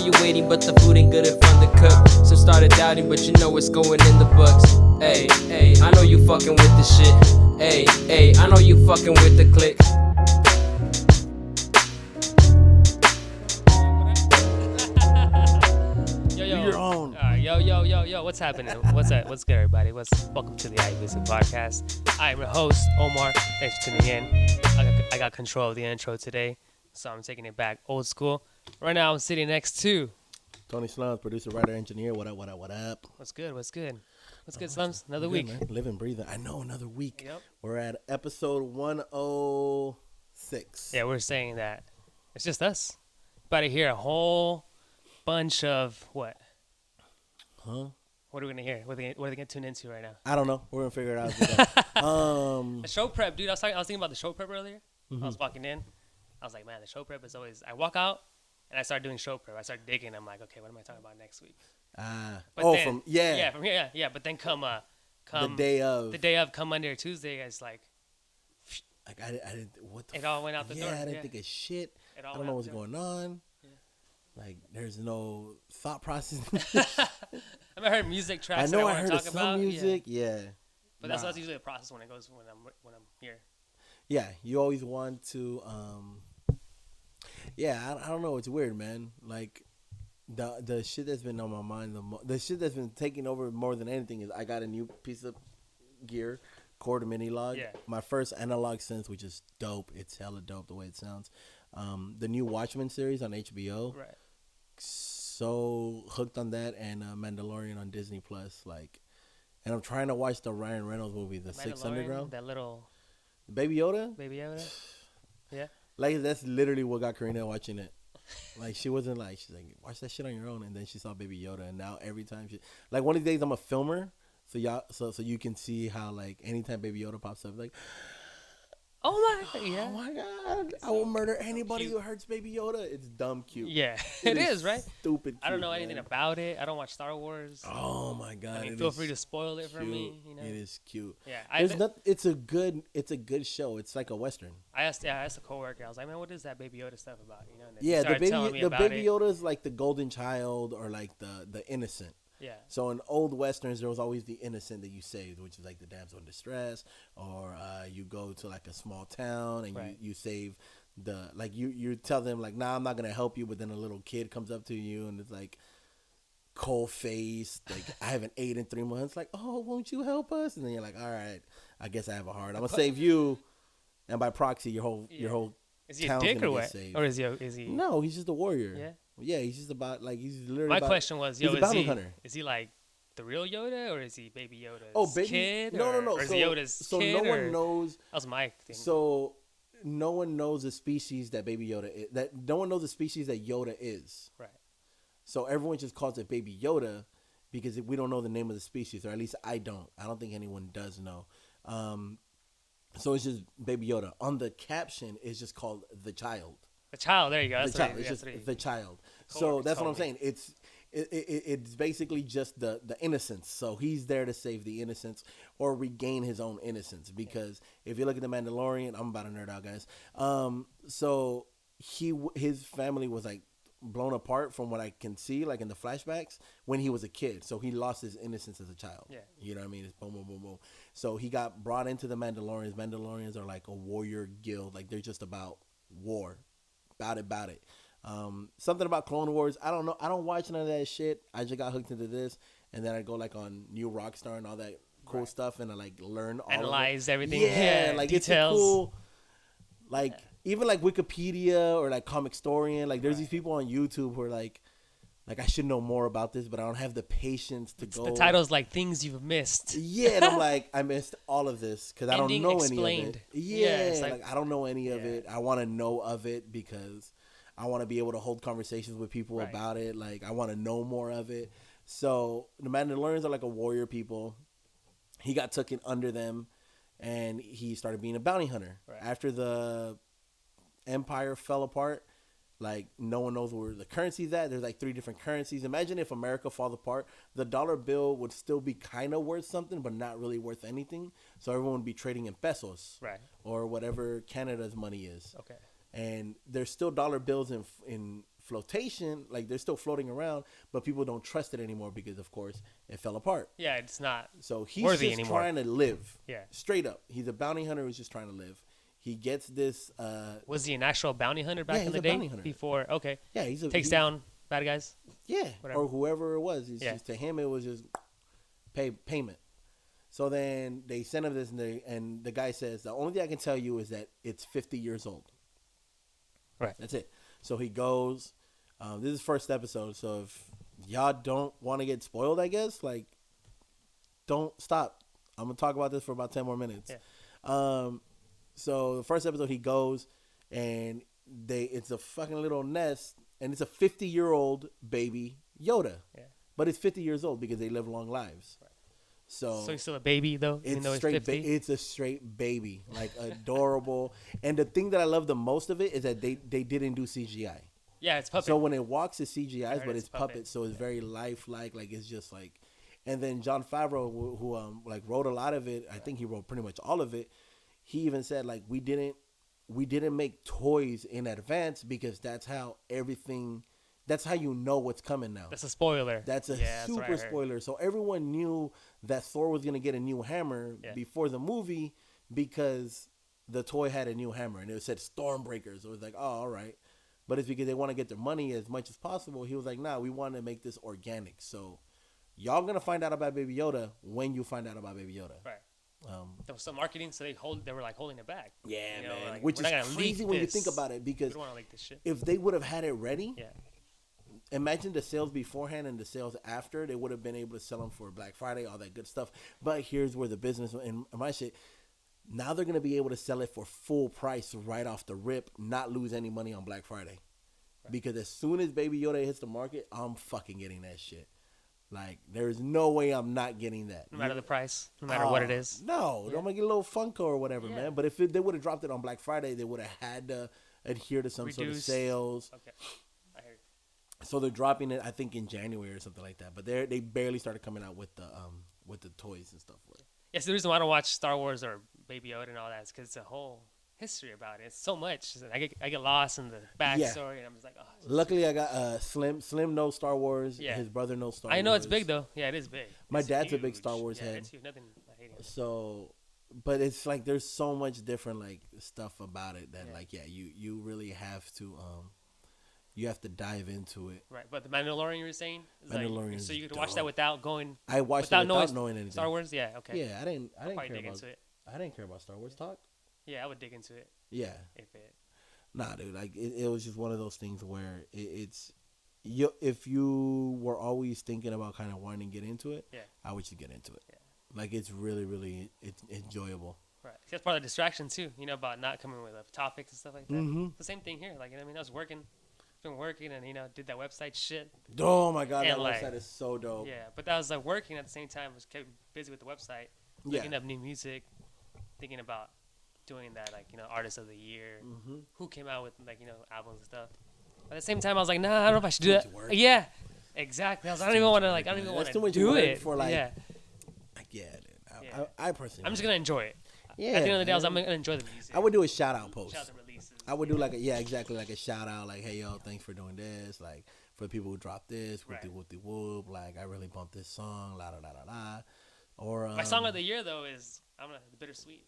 you waiting, but the food ain't good in front of the cook. So started doubting, but you know it's going in the books. Hey, hey, I know you fucking with the shit. Hey, hey, I know you fucking with the click. Yo, what's happening? What's up? What's good, everybody? Welcome to the iLL.Statik podcast. I am your host, Omar. Thanks for tuning in. I got control of the intro today, so I'm taking it back old school. Right now, I'm sitting next to Tony Slumz, producer, writer, engineer. What up, what up, what up? What's good, Slumz? Another week. Man. Living, breathing. I know, another week. Yep. We're at episode 106. Yeah, we're saying that. It's just us. About to hear a whole bunch of what? Huh? What are we going to hear? What are they going to tune into right now? I don't know. We're going to figure it out. The show prep, dude. I was thinking about the show prep earlier. I was walking in. I was like, man, the show prep is always... I walk out, and I start doing show prep. I start digging. I'm like, okay, what am I talking about next week? From here. Yeah. But then come the day of. Come Monday or Tuesday, it's like I didn't. What the? It all went out the door. Yeah, I didn't think of shit. I don't know what's going on. Yeah. Like, there's no thought process. I heard music tracks. I know I heard of some music. Yeah. But that's usually the process when it goes when I'm here. Yeah, you always want to. Yeah, I don't know. It's weird, man. Like, the shit that's been on my mind, the shit that's been taking over more than anything is I got a new piece of gear, Cord Mini Log. Yeah. My first analog synth, which is dope. It's hella dope the way it sounds. The new Watchmen series on HBO. Right. So hooked on that, and Mandalorian on Disney Plus. Like, and I'm trying to watch the Ryan Reynolds movie, The Sixth Underground. That little Baby Yoda. Yeah. Like, that's literally what got Karina watching it. Like, she wasn't like, she's like, watch that shit on your own, and then she saw Baby Yoda, and now every time like, one of these days I'm a filmer, so you can see how, like, anytime Baby Yoda pops up, like, oh my god, I will murder anybody who hurts Baby Yoda. It's dumb cute. Yeah, it is, right? Stupid cute, I don't know anything about it. I don't watch Star Wars. Oh my god. I mean, feel free to spoil it for me. You know? It is cute. Yeah, it's a good show. It's like a Western. I asked a coworker, I was like, man, what is that Baby Yoda stuff about? You know, and the Baby Yoda is like the golden child, or like the innocent. Yeah. So in old Westerns, there was always the innocent that you saved, which is like the damsel in distress, or you go to like a small town and you save you tell them like, nah, I'm not gonna help you, but then a little kid comes up to you and it's like cold faced, like, I haven't ate in 3 months, like, oh, won't you help us? And then you're like, all right, I guess I have a heart. I'm gonna save you, and by proxy, your whole is he a dick or what? Or is he? No, he's just a warrior. Yeah. Yeah, he's just about, like, he's literally. My question was, he's a bounty hunter. Is he like the real Yoda, or is he Baby Yoda's kid? No. Or is he Yoda's kid? So no one knows. That was my thing. So no one knows the species that Baby Yoda is. That no one knows the species that Yoda is. Right. So everyone just calls it Baby Yoda because we don't know the name of the species, or at least I don't. I don't think anyone does know. So it's just Baby Yoda. On the caption, it's just called The Child. The child, there you go. It's just the child. So that's what I'm saying. It's basically just the innocence. So he's there to save the innocence or regain his own innocence. Because if you look at the Mandalorian, I'm about to nerd out, guys. So his family was like blown apart from what I can see, like in the flashbacks, when he was a kid. So he lost his innocence as a child. Yeah. You know what I mean? It's boom, boom, boom, boom. So he got brought into the Mandalorians. Mandalorians are like a warrior guild. Like, they're just about war. About it. Something about Clone Wars. I don't know. I don't watch none of that shit. I just got hooked into this, and then I go like on New Rockstar and all that cool stuff, and I like learn all analyze everything. Yeah, like details. It's cool. Like even like Wikipedia or like Comic Storian. Like there's these people on YouTube who are like I should know more about this, but I don't have the patience to go. The title's like things you've missed. Yeah, and I'm like, I missed all of this because I don't know any of it. Yeah, it's like I don't know any of it. I want to know of it because I want to be able to hold conversations with people about it. Like, I want to know more of it. So the Mandalorians are like a warrior people. He got taken under them, and he started being a bounty hunter. Right. After the Empire fell apart, like, no one knows where the currency's at. There's like 3 different currencies. Imagine if America falls apart, the dollar bill would still be kind of worth something, but not really worth anything. So everyone would be trading in pesos, right, or whatever Canada's money is. Okay. And there's still dollar bills in flotation, like they're still floating around, but people don't trust it anymore because, of course, it fell apart. Yeah, it's not So he's worthy just anymore. trying to live. Yeah. Straight up. He's a bounty hunter who's just trying to live. He gets this. Was he an actual bounty hunter back Yeah, in he's the a day? bounty hunter. Before, okay. Yeah, Takes down bad guys. Yeah, Whatever. or whoever it was. It's Yeah. just, to him, it was just payment. So then they send him this, and the guy says, the only thing I can tell you is that it's 50 years old. Right. That's it. So he goes. This is first episode, so if y'all don't want to get spoiled, I guess, like, don't stop. I'm going to talk about this for about 10 more minutes. Yeah. So the first episode, he goes, and it's a fucking little nest, and it's a 50-year-old baby Yoda. Yeah. But it's 50 years old because they live long lives. Right. So he's still a baby, though, even though he's 50? It's a straight baby, like adorable. And the thing that I love the most of it is that they didn't do CGI. Yeah, it's puppet. So when it walks, it's CGI, but it's it's puppet, so it's very lifelike. Like, it's just like, and then Jon Favreau, who like wrote a lot of it, I think he wrote pretty much all of it. He even said, like, we didn't make toys in advance because that's how you know what's coming now. That's a spoiler. That's a super spoiler. So everyone knew that Thor was gonna get a new hammer before the movie because the toy had a new hammer and it said Stormbreakers. So it was like, oh, all right. But it's because they want to get their money as much as possible. He was like, nah, we want to make this organic. So y'all gonna find out about Baby Yoda when you find out about Baby Yoda. Right. There was some marketing, so they were like holding it back. Yeah, you know, man. like, Which we're is not gonna crazy leak when you this. think about it, because We don't want to leak this shit. if they would have had it ready, Yeah. imagine the sales beforehand and the sales after. They would have been able to sell them for Black Friday, all that good stuff. But here's where the business and my shit. Now they're gonna be able to sell it for full price right off the rip, not lose any money on Black Friday. Right. Because as soon as Baby Yoda hits the market, I'm fucking getting that shit. Like, there's no way I'm not getting that. No matter the price, no matter what it is. No, I'm gonna get a little Funko or whatever, man. But if they would have dropped it on Black Friday, they would have had to adhere to some sort of sales. Okay, I heard. So they're dropping it, I think, in January or something like that. But they barely started coming out with the toys and stuff for it. Yes, the reason why I don't watch Star Wars or Baby Yoda and all that is because it's a whole history about it. It's so much. I get lost in the backstory, and I'm just like, oh. Luckily, I got Slim. Slim knows Star Wars. Yeah. His brother knows Star Wars. I know it's big though. Yeah, it is big. My It's dad's huge. a big Star Wars head. It's huge. Nothing. I hate it. So, but it's like there's so much different like stuff about it that you really have to dive into it. Right, but the Mandalorian you were saying, is Mandalorian like, so you is could watch dope. that without going. I watched without it without knowing anything. Star Wars, yeah, okay. Yeah, I didn't probably care dig about into it. I didn't care about Star Wars talk. Yeah, I would dig into it. Yeah. If it. Nah, dude. Like it was just one of those things where it's if you were always thinking about kind of wanting to get into it, I would just get into it. Yeah. Like it's really it's enjoyable. Right. That's part of the distraction too. You know, about not coming with topics and stuff like that. Mm-hmm. It's the same thing here. Like, you know what I mean, I was been working and did that website shit. Oh my god, and that like, website is so dope. Yeah, but that was like working at the same time. Was kept busy with the website, looking up new music, thinking about doing that, like, artist of the year, who came out with albums and stuff. But at the same time, I was like, nah, I don't know if I should do that. Yeah, exactly. I don't even want to I don't even want to do it. For like, yeah, dude. I personally, I'm just gonna enjoy it. Yeah. At the end of the day, I'm gonna enjoy the music. I would do a shout out post. Shout out the releases. I would do like exactly like a shout out, like, hey yo, thanks for doing this, like for the people who dropped this, whoopty whoop, like I really bumped this song, la la la la la. Or my song of the year though is Bittersweet.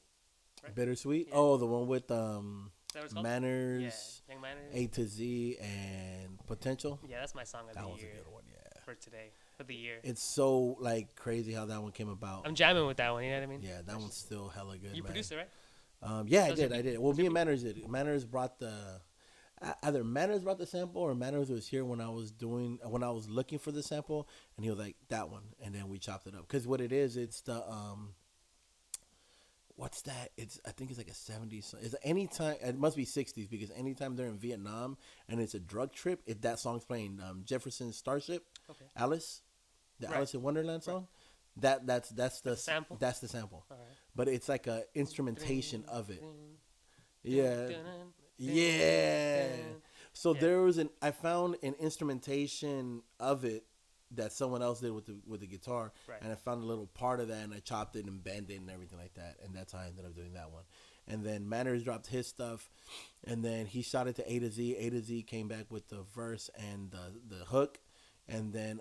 Right? Bittersweet. Yeah. Oh, the one with Manners, yeah. Youngmanners, A to Z, and Potential. Yeah, that's my song of the year. That was a good one, yeah. For today, for the year. It's so like crazy how that one came about. I'm jamming with that one. You know what I mean? Yeah, that one's still hella good. You produced it, right? Yeah, I did. Well, me and Manners did. Manners brought either Manners brought the sample or Manners was here when I was looking for the sample, and he was like, that one, and then we chopped it up. Because what it is, it's the what's that? I think it's like a 70s. It's anytime, it must be 60s, because anytime they're in Vietnam and it's a drug trip, that song's playing. Jefferson's Starship, Alice, Alice in Wonderland song. That's the sample. That's the sample. All right. But it's like a instrumentation of it. Yeah. So I found an instrumentation of it that someone else did with the guitar, and I found a little part of that, and I chopped it and bent it and everything like that, and that's how I ended up doing that one. and then Manners dropped his stuff, and then he shot it to A to Z. A to Z came back with the verse and the hook, and then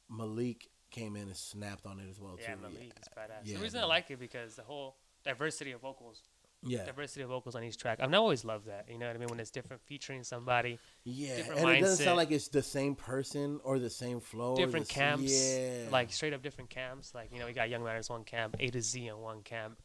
Malik came in and snapped on it as well Yeah, too. Malik is badass. Yeah, The reason I man. like it because the whole diversity of vocals. Yeah, Diversity of vocals on each track. I've always loved that. You know what I mean? When it's different, featuring somebody, yeah, different and it doesn't mindset. sound like it's the same person or the same flow. different camps, Yeah, like straight up different camps. Like we got Youngmanners one camp, A to Z on one camp,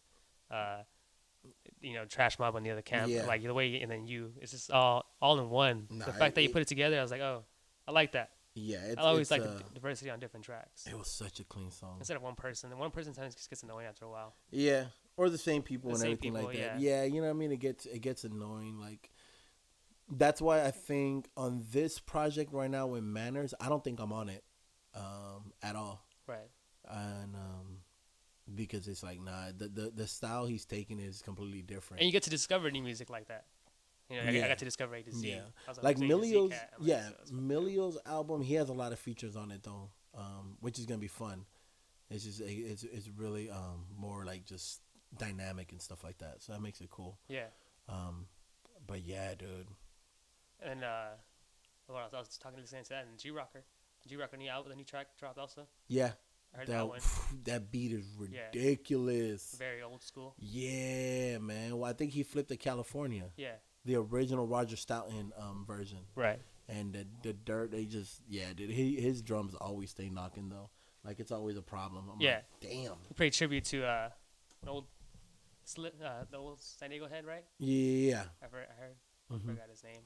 Trash Mob on the other camp. Yeah. Like the way, and then it's just all in one. Nah, the fact that you put it together, I was like, oh, I like that. yeah. I always like the diversity on different tracks It was such a clean song. instead of one person. And one person sometimes just gets annoying after a while. Yeah, or the same people The and same everything people, like that. yeah. Yeah, you know what I mean. It gets annoying. Like that's why I think on this project right now with Manners, I don't think I'm on it at all. Right. And because it's like the style he's taking is completely different. And you get to discover new music like that. I Yeah. got to discover A to Z. Yeah, I was like who's A to Z Milio's. cat? I'm like, Yeah, so it's fun. Milio's album. He has a lot of features on it though, which is gonna be fun. It's just it's really more like just dynamic and stuff like that. So that makes it cool. Yeah. But yeah, dude. And what else? I was talking to that and G-Rocker the new track dropped also. Yeah, I heard that one. that beat is Yeah. ridiculous. Very old school. Yeah, man. Well, I think he flipped to California, Yeah. the original Roger Stoughton version, Right. and the dirt. They just dude. His drums always stay knocking though. Like it's always a problem. I'm Yeah. like, damn. He paid tribute to an old the old San Diego head, right? Yeah. I heard. Mhm. Forgot his name,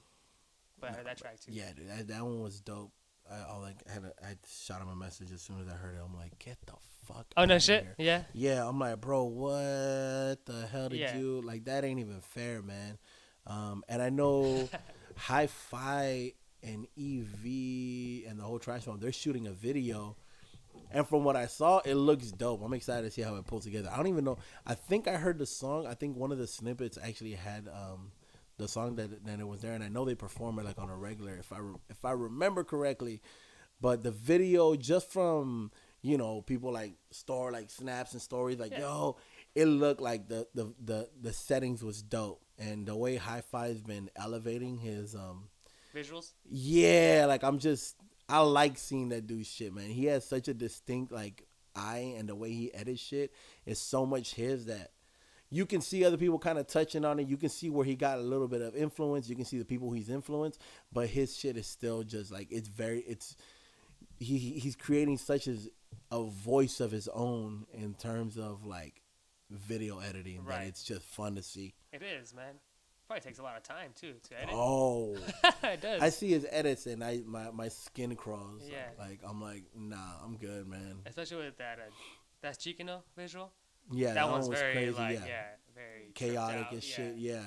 but I heard that track too. Yeah, dude. That one was dope. I shot him a message as soon as I heard it. I'm like, get the fuck. Oh no outta shit. here. Yeah. Yeah, I'm like, bro, what the hell did Yeah. you like? That ain't even fair, man. And I know Hi-Fi and EV and the whole Trash Bomb, they're shooting a video. And from what I saw, it looks dope. I'm excited to see how it pulls together. I don't even know. I think I heard the song. I think one of the snippets actually had the song that it was there, and I know they perform it like on a regular, if I remember correctly. But the video, just from people like store like snaps and stories, like yo, it looked like the settings was dope, and the way Hi-Fi's been elevating his Visuals. yeah, like I like seeing that dude shit, man. He has such a distinct like eye, and the way he edits shit is so much his that you can see other people kind of touching on it. You can see where he got a little bit of influence. You can see the people he's influenced, but his shit is still just like he's creating such a voice of his own in terms of like video editing that Right. it's just fun to see. It is, man. Probably takes a lot of time too to edit. Oh, It does. I see his edits and my skin crawls. Yeah. Like I'm like, nah, I'm good, man. Especially with that's Chicano visual. Yeah, That one's one was very crazy. like yeah. very Chaotic tripped out, and yeah. shit. Yeah,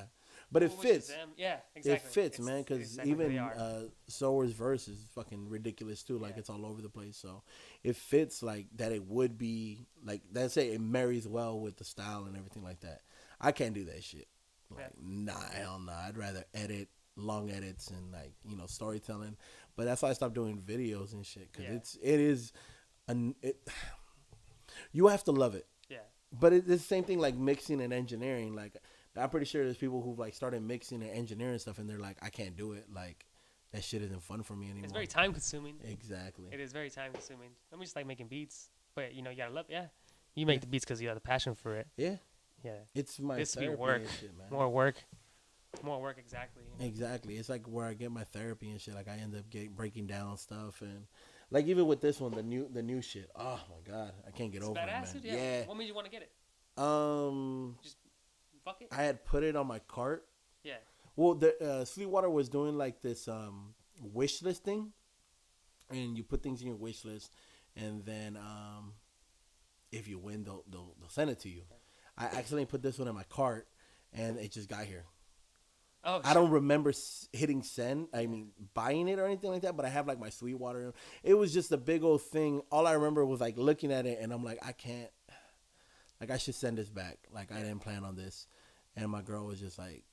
but it Well, fits. Shazam- Yeah, exactly. It fits, It's man. Because exactly what even they are. Sower's verse is fucking ridiculous too. Like Yeah. it's all over the place. So it fits like that. It would be like that's it. It marries well with the style and everything like that. I can't do that shit. Like nah, hell nah. I'd rather edit long edits and like storytelling. But that's why I stopped doing videos and shit. Because Yeah. it is you have to love it. Yeah. But it's the same thing like mixing and engineering. Like I'm pretty sure there's people who've like started mixing and engineering stuff, and they're like, I can't do it. Like that shit isn't fun for me anymore. It's very time consuming. Exactly. It is very time consuming. I'm just like making beats, but you gotta love. Yeah, you make the beats because you have the passion for it. Yeah. Yeah. It's my This be therapy work. and shit, man. More work. Exactly. Exactly. It's like where I get my therapy and shit. Like I end up breaking down stuff, and like even with this one, the new shit. Oh my god, I can't get It's over it, man. badass, Yeah. What made you want to get it? Just Fuck it. I had put it on my cart. Yeah. Well, the Sweetwater was doing like this wish list thing, and you put things in your wish list, and then if you win, they'll send it to you. I accidentally put this one in my cart, and it just got here. Oh. I don't remember hitting send. I mean, buying it or anything like that. But I have like my Sweetwater. It was just a big old thing. All I remember was like looking at it, and I'm like, I can't. Like I should send this back. Like I didn't plan on this, and my girl was just like,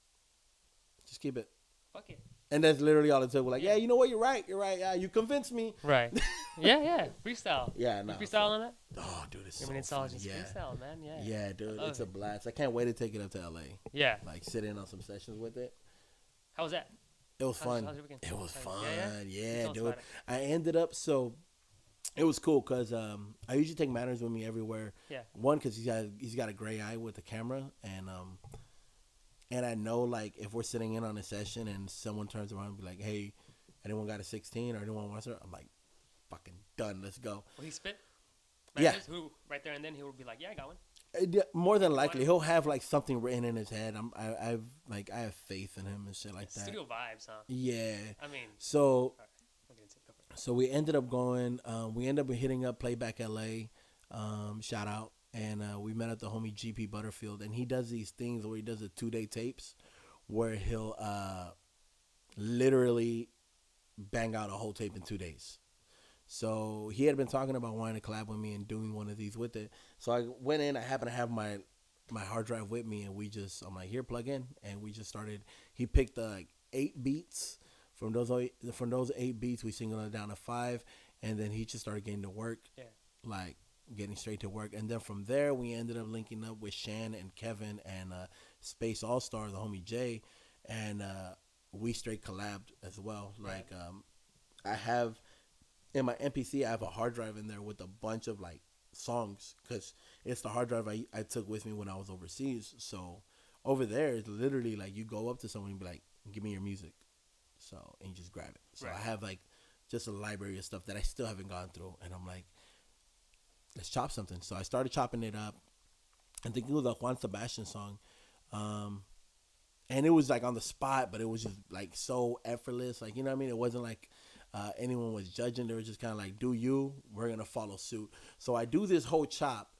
just keep it. Fuck it. And that's literally all it took. We're like, yeah, you know what? You're right. Yeah, you convinced me. Right. Yeah. Freestyle. Yeah, no. You freestyle on that? Oh, dude, it's so it's fun. all just freestyle, man. Yeah. Yeah, dude, it's a blast. I can't wait to take it up to LA. Yeah. Like sit in on some sessions with it. How was that? It was fun. It was fun. Yeah, dude. I ended up it was cool because I usually take Manners with me everywhere. Yeah. One, because he's got a gray eye with the camera, and I know like if we're sitting in on a session and someone turns around and be like, "Hey, anyone got a 16 or anyone wants her?" I'm like, "Fucking done. Let's go." Will he spit? Yeah. Who right there and then he will be like, "Yeah, I got one." More than likely, he'll have like something written in his head. I have faith in him and shit like that. Studio vibes, huh? Yeah. I mean, so we ended up going. We ended up hitting up Playback LA. Shout out, and we met at the homie GP Butterfield, and he does these things where he does the 2-day tapes, where he'll literally bang out a whole tape in 2 days. So he had been talking about wanting to collab with me and doing one of these with it. So I went in. I happened to have my hard drive with me, and I'm like, here, plug in, and we just started. He picked like 8 beats. From those 8 beats, we singled it down to 5, and then he just started getting to work, like getting straight to work. And then from there, we ended up linking up with Shan and Kevin and Space All Star, the homie Jay, and we straight collabed as well. Like I have. In my MPC, I have a hard drive in there with a bunch of like songs because it's the hard drive I took with me when I was overseas. So over there, it's literally like you go up to someone and be like, "Give me your music," and you just grab it. So I have like just a library of stuff that I still haven't gone through, and I'm like, let's chop something. So I started chopping it up. I think it was a Juan Sebastian song, and it was like on the spot, but it was just like so effortless. Like, you know what I mean? It wasn't like anyone was judging. They were just kind of like, do you, we're going to follow suit. So I do this whole chop,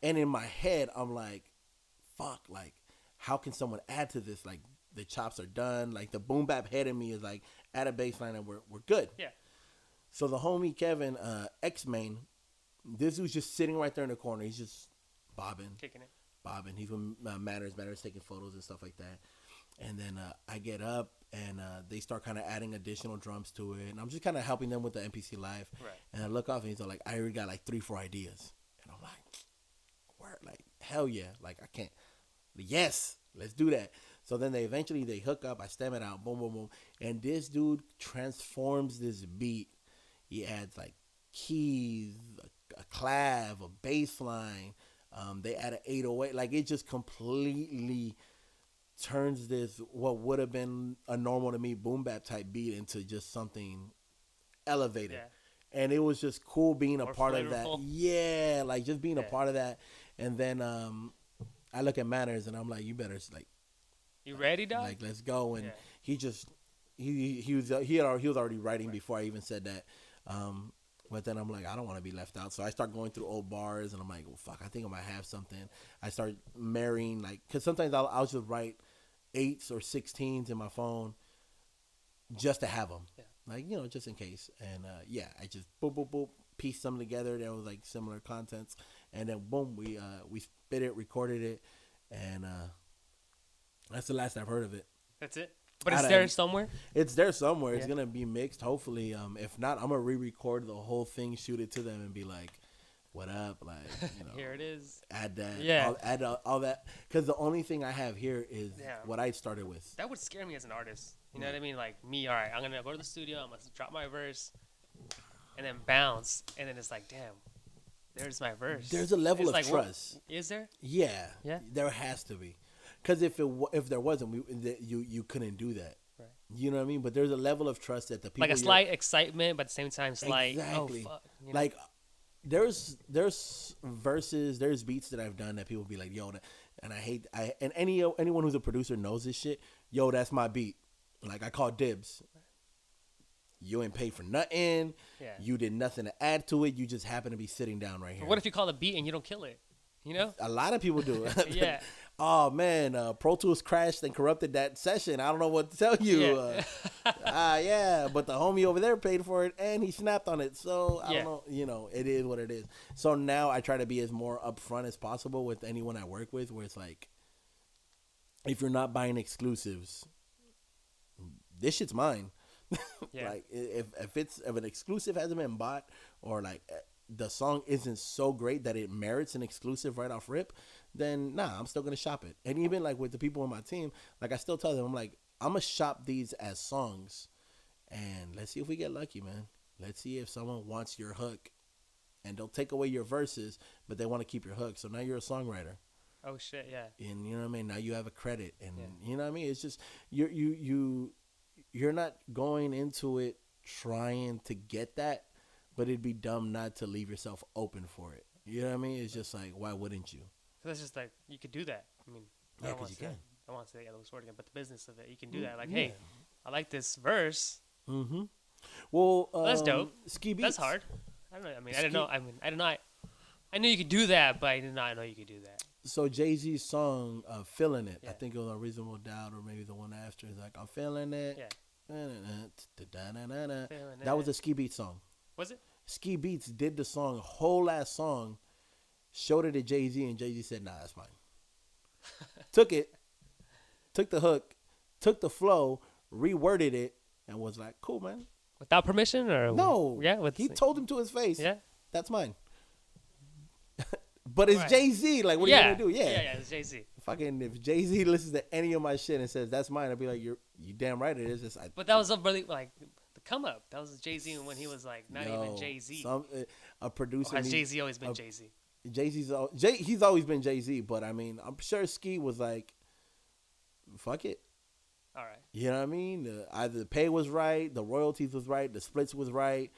and in my head, I'm like, fuck, like, how can someone add to this? Like, the chops are done. Like, the boom bap head in me is like, add a bass line, and we're good. Yeah. So the homie Kevin, X-Main, this was just sitting right there in the corner. He's just bobbing. Kicking it. Bobbing. He's with Manners taking photos and stuff like that. And then I get up, and they start kind of adding additional drums to it. And I'm just kind of helping them with the MPC Live. Right. And I look off, and he's like, I already got like 3-4 ideas. And I'm like, word, like, hell yeah. Like, I can't. Yes, let's do that. So then they hook up. I stem it out. Boom, boom, boom. And this dude transforms this beat. He adds like keys, a clav, a bass line. They add an 808. Like, it just completely turns this what would have been a normal to me boom bap type beat into just something elevated. Yeah. And it was just cool being a part of that. Yeah, like just being a part of that. And then I look at Manners and I'm like, you better like, you ready, dog? Like, let's go. And he was already writing before I even said that. But then I'm like, I don't want to be left out. So I start going through old bars, and I'm like, well, fuck, I think I might have something. I start marrying, like, because sometimes I'll just write 8s or 16s in my phone just to have them. Yeah. Like, you know, just in case. And, I just boop, boop, boop, pieced them together. There was, like, similar contents. And then, boom, we spit it, recorded it, and that's the last I've heard of it. That's it? But it's there somewhere? It's there somewhere. It's going to be mixed, hopefully. If not, I'm going to re-record the whole thing, shoot it to them, and be like, what up? Like, you know. Here it is. Add that. Yeah. Add all that. Because the only thing I have here is what I started with. That would scare me as an artist. You know what I mean? Like, me, all right, I'm going to go to the studio. I'm going to drop my verse, and then bounce. And then it's like, damn, there's my verse. There's a level of trust. Is there? Yeah. Yeah. There has to be. Because if there wasn't, you couldn't do that. Right. You know what I mean? But there's a level of trust that the people... Like a slight excitement, but at the same time, slight... Exactly. Oh, fuck. You know? Like, there's verses, there's beats that I've done that people be like, yo, and and anyone who's a producer knows this shit. Yo, that's my beat. Like, I call dibs. You ain't paid for nothing. Yeah. You did nothing to add to it. You just happen to be sitting down right here. But what if you call a beat and you don't kill it? You know? A lot of people do. Yeah. Oh, man, Pro Tools crashed and corrupted that session. I don't know what to tell you. Yeah. But the homie over there paid for it, and he snapped on it. So, I don't know. You know, it is what it is. So now I try to be as more upfront as possible with anyone I work with, where it's like, if you're not buying exclusives, this shit's mine. Yeah. Like if an exclusive hasn't been bought, or like the song isn't so great that it merits an exclusive right off rip, then nah, I'm still gonna shop it. And even like with the people on my team, like I still tell them, I'm like, I'm gonna shop these as songs, and let's see if we get lucky, man. Let's see if someone wants your hook, and they'll take away your verses, but they want to keep your hook. So now you're a songwriter. Oh shit, yeah. And you know what I mean? Now you have a credit, and Yeah. you know what I mean? It's just you're not going into it trying to get that, but it'd be dumb not to leave yourself open for it. You know what I mean? It's just like, why wouldn't you? So that's just like, you could do that. I mean, Yeah, I don't 'cause want you to say, can. I want to say the word again, but the business of it, you can do that. Like, Yeah. hey, I like this verse. Mm-hmm. Well, That's dope. Ski Beats. That's hard. I don't know. I mean, I didn't know. I did not. I knew you could do that, but I did not know you could do that. So Jay-Z's song, "Feeling It," Yeah. I think it was on Reasonable Doubt, or maybe the one after. It's like, "I'm feeling it." Yeah. Da-da-da-da-da. Feeling That it. was a Ski Beats song. Was it? Ski Beats did the song, whole ass song, showed it to Jay-Z, and Jay-Z said, "Nah, that's mine." Took it, took the hook, took the flow, reworded it, and was like, "Cool, man." Without permission or No, Yeah. With he told him to his face, Yeah. "That's mine." But it's Right. Jay-Z. Like, what are you gonna do? Yeah. Yeah. It's Jay-Z. Fucking, if Jay-Z listens to any of my shit and says that's mine, I'd be like, you damn right it is. It's, But that was a really like the come up. That was Jay-Z when he was like not even yo, Jay-Z. a producer. Or has needs- Jay-Z always been Jay-Z? He's always been Jay-Z, but I mean, I'm sure Ski was like, fuck it. All right. You know what I mean? Either the pay was right, the royalties was right, the splits was right.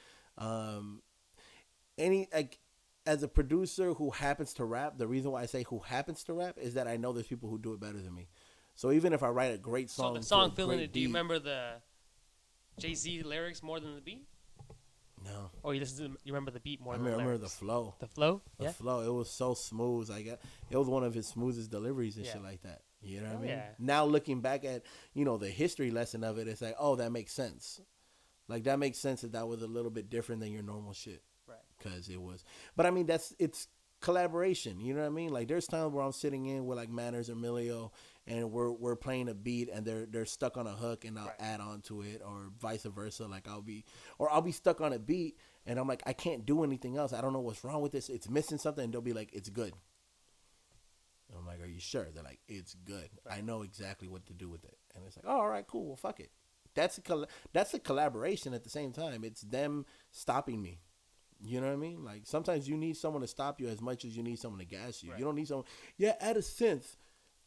As a producer who happens to rap, the reason why I say who happens to rap is that I know there's people who do it better than me. So even if I write a great song, So the song to a "Feeling great It," do you beat- remember the Jay-Z lyrics more than the beat? No, Or you remember the beat more I than the remember lyrics? the flow. The flow? The Yeah. flow, it was so smooth. It was one of his smoothest deliveries and Yeah. shit like that. You know what Oh, I mean? yeah. Now looking back at, the history lesson of it, it's like, oh, that makes sense. Like, that makes sense that was a little bit different than your normal shit. Right. Because it was. But I mean, it's collaboration. You know what I mean? Like, there's times where I'm sitting in with like Manners or Milio, and we're playing a beat, and they're stuck on a hook, and I'll Right. add on to it, or vice versa. Like I'll be stuck on a beat, and I'm like, I can't do anything else. I don't know what's wrong with this. It's missing something. And they'll be like, it's good. And I'm like, are you sure? They're like, it's good. Right. I know exactly what to do with it. And it's like, oh, all right, cool. Well, fuck it. That's a collaboration at the same time. It's them stopping me. You know what I mean? Like, sometimes you need someone to stop you as much as you need someone to gas you. Right. You don't need someone, add a synth,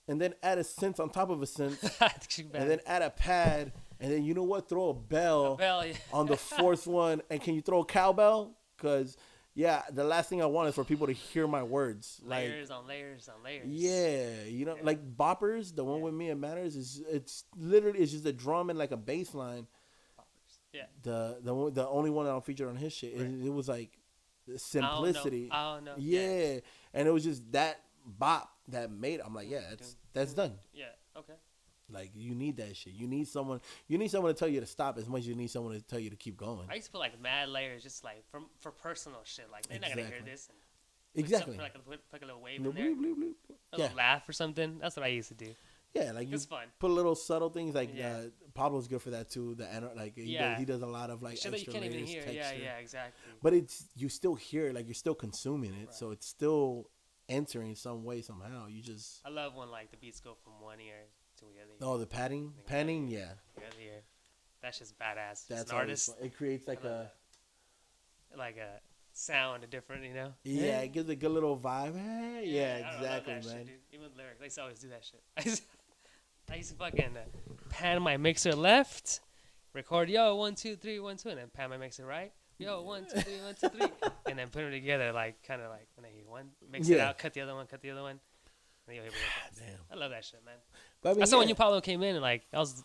and then add a synth on top of a synth, Too and then add a pad, and then, you know what? Throw a bell, bell, yeah. on the fourth one. And can you throw a cowbell? Because, the last thing I want is for people to hear my words. Layers on layers on layers. Yeah, like Boppers, the one with me and Matters, it's literally just a drum and like a bass line. Yeah. The only one that I'll feature on his shit. Right. It was like simplicity. I don't know. Yeah. And it was just that bop that made. I'm like, that's done. Yeah. Okay. Like, you need that shit. You need someone to tell you to stop as much as you need someone to tell you to keep going. I used to put like mad layers, just like for personal shit. Like they're not gonna hear Exactly. this. And Exactly. Put like a little wave Bloop, in there, bloop, bloop. a Yeah. little laugh or something. That's what I used to do. Yeah, like you It's fun. put little subtle things like Yeah. Pablo's good for that too. He does a lot of like Shit that you extra can't even layers, hear. texture. Yeah, exactly. But you still hear it, like you're still consuming it, Right. so it's still entering some way somehow. You just I love when like the beats go from one ear to the other. the panning, yeah. The other ear. That's just badass. That's As an always artist, fun. It creates like I love like a sound, a different, it gives a good little vibe. Hey, yeah, I love exactly, that man. Shit, dude. Even with lyrics, I used to always do that shit. I used to fucking pan my mixer left, record 1 2 3 1 2, and then pan my mixer right. 1 2 3 1 2 3, and then put them together like kind of like when I hear one, mix it Yeah. out, cut the other one, and then you'll hear it. Damn. I love that shit, man. But I mean, That's why when you Paulo came in, and like I was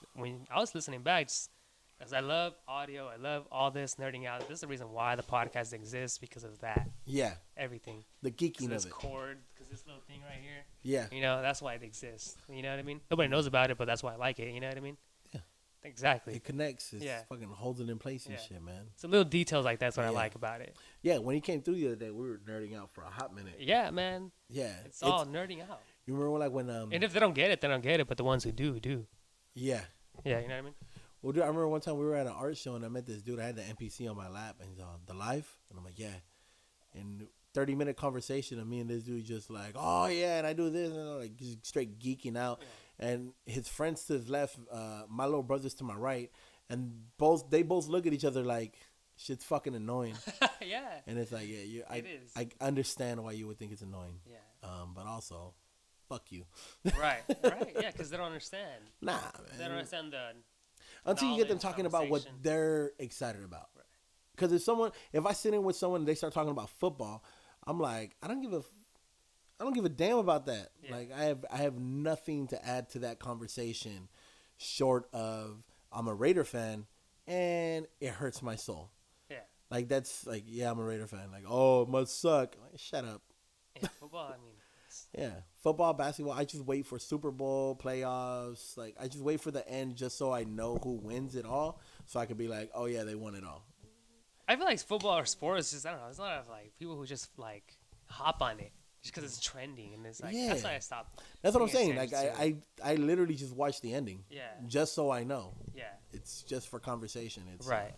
listening back, just because I love audio, I love all this nerding out. This is the reason why the podcast exists, because of that. yeah, Everything. the geeking This of it. chord, because this little thing right here. Yeah, That's why it exists. You know what I mean? Nobody knows about it, but that's why I like it. You know what I mean? Yeah. Exactly. it connects. It Yeah. fucking holds it in place and Yeah. shit, man. So little details like that's what I Yeah. like about it. Yeah, when he came through the other day, we were nerding out for a hot minute. Yeah, man. Yeah, It's all nerding out. You remember like when And if they don't get it, they don't get it. But the ones who do, do. yeah. Yeah, you know what I mean? Well, dude, I remember one time we were at an art show and I met this dude. I had the NPC on my lap and he's on the live, and I'm like, yeah. And 30-minute conversation of me and this dude just like, oh yeah, and I do this, and I'm like just straight geeking out. Yeah. And his friends to his left, my little brothers to my right, and they both look at each other like, shit's fucking annoying. Yeah. And it's like, yeah, I understand why you would think it's annoying. Yeah. But also, fuck you. Right. Yeah, because they don't understand. Nah, man. They don't understand the. Until you get them talking about what they're excited about. Because if I sit in with someone and they start talking about football, I'm like, I don't give a damn about that. Yeah. Like I have nothing to add to that conversation, short of I'm a Raider fan, and it hurts my soul. Yeah. Like that's like, yeah, I'm a Raider fan. Like, oh, it must suck. Like, shut up. Yeah, football. I mean. Yeah, football, basketball. I just wait for Super Bowl playoffs. Like I just wait for the end, just so I know who wins it all, so I could be like, oh yeah, they won it all. I feel like football or sports, just I don't know. There's a lot of like people who just like hop on it just because it's trending, and it's like that's why I stopped. That's what I'm saying. Like I literally just watch the ending. Yeah. Just so I know. Yeah. It's just for conversation. It's right.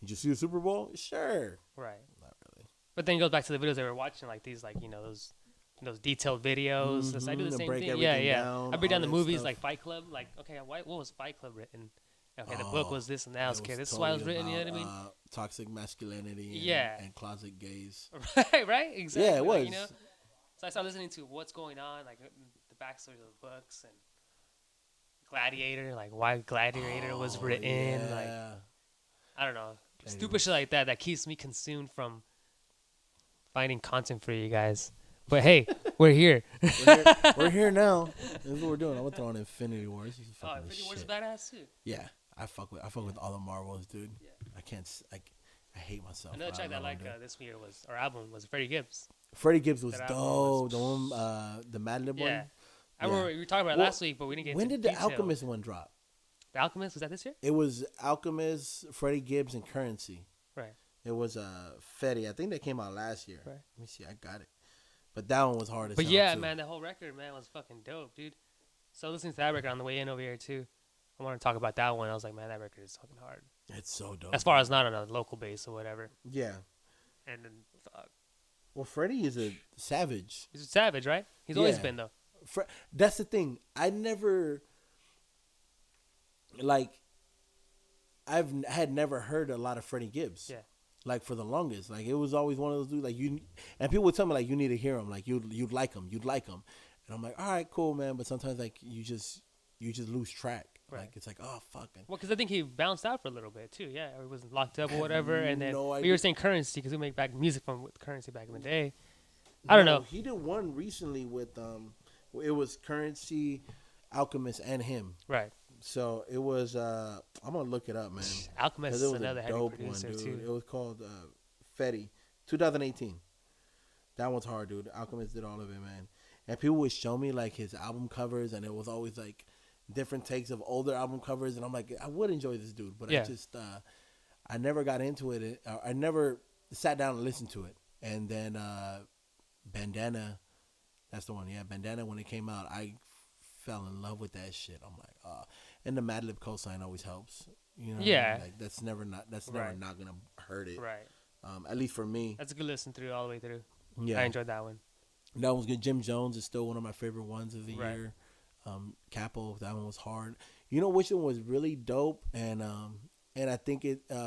Did you see the Super Bowl? Sure. Right. Not really. But then it goes back to the videos they were watching, like these, like those detailed videos. Mm-hmm. I do the same thing. Yeah. I break down the movies stuff. Like Fight Club. Like, okay, what was Fight Club written? Okay, the book was this and that. Okay, this is why it was written. You know what I mean? Toxic masculinity. And closet gays. right. Exactly. Yeah, it was. Like, so I started listening to what's going on, like the backstory of the books and Gladiator, like why Gladiator was written. Yeah. Like, I don't know, stupid shit like that keeps me consumed from finding content for you guys. But hey, we're here. We're here now. This is what we're doing. I went on Infinity Wars. Infinity Wars is badass too. Yeah, I fuck with all the Marvels, dude. Yeah. I hate myself. Another track that I like this year was our album was Freddie Gibbs. Freddie Gibbs was dope. The one, the Mad Lib one. I remember we were talking about it last week, but we didn't get. When into did the detail. Alchemist one drop? The Alchemist, was that this year? It was Alchemist, Freddie Gibbs, and Currency. Right. It was Fetty. I think that came out last year. Right. Let me see. I got it. But that one was hard as hell. But yeah, man, the whole record, man, was fucking dope, dude. So listening to that record on the way in over here too, I want to talk about that one. I was like, man, that record is fucking hard. It's so dope. As far as not on a local base or whatever. Yeah. And then, fuck. Well, Freddie is a savage. He's a savage, right? He's always been though. That's the thing. I never, had never heard a lot of Freddie Gibbs. Yeah. Like for the longest, like it was always one of those dudes. Like and people would tell me like you need to hear him. Like you'd like him. And I'm like, all right, cool, man. But sometimes like you just lose track. Right. Like it's like, oh fucking. Well, because I think he bounced out for a little bit too. Yeah, or he wasn't locked up or whatever. And then we were saying Currency because we make back music from Currency back in the day. I don't know. He did one recently with it was Currency, Alchemist, and him. Right. So it was. I'm gonna look it up, man. Alchemist is another heavy producer one, too. It was called Fetty, 2018. That one's hard, dude. Alchemist did all of it, man. And people would show me like his album covers, and it was always like different takes of older album covers, and I'm like, I would enjoy this dude, but I just I never got into it. I never sat down and listened to it. And then Bandana, that's the one. Yeah, Bandana. When it came out, I fell in love with that shit. I'm like, and the Madlib cosign always helps. You know, like that's never not gonna hurt it. Right. At least for me. That's a good listen through all the way through. Yeah, I enjoyed that one. That was good. Jim Jones is still one of my favorite ones of the year. Capo, that one was hard. You know which one was really dope, and I think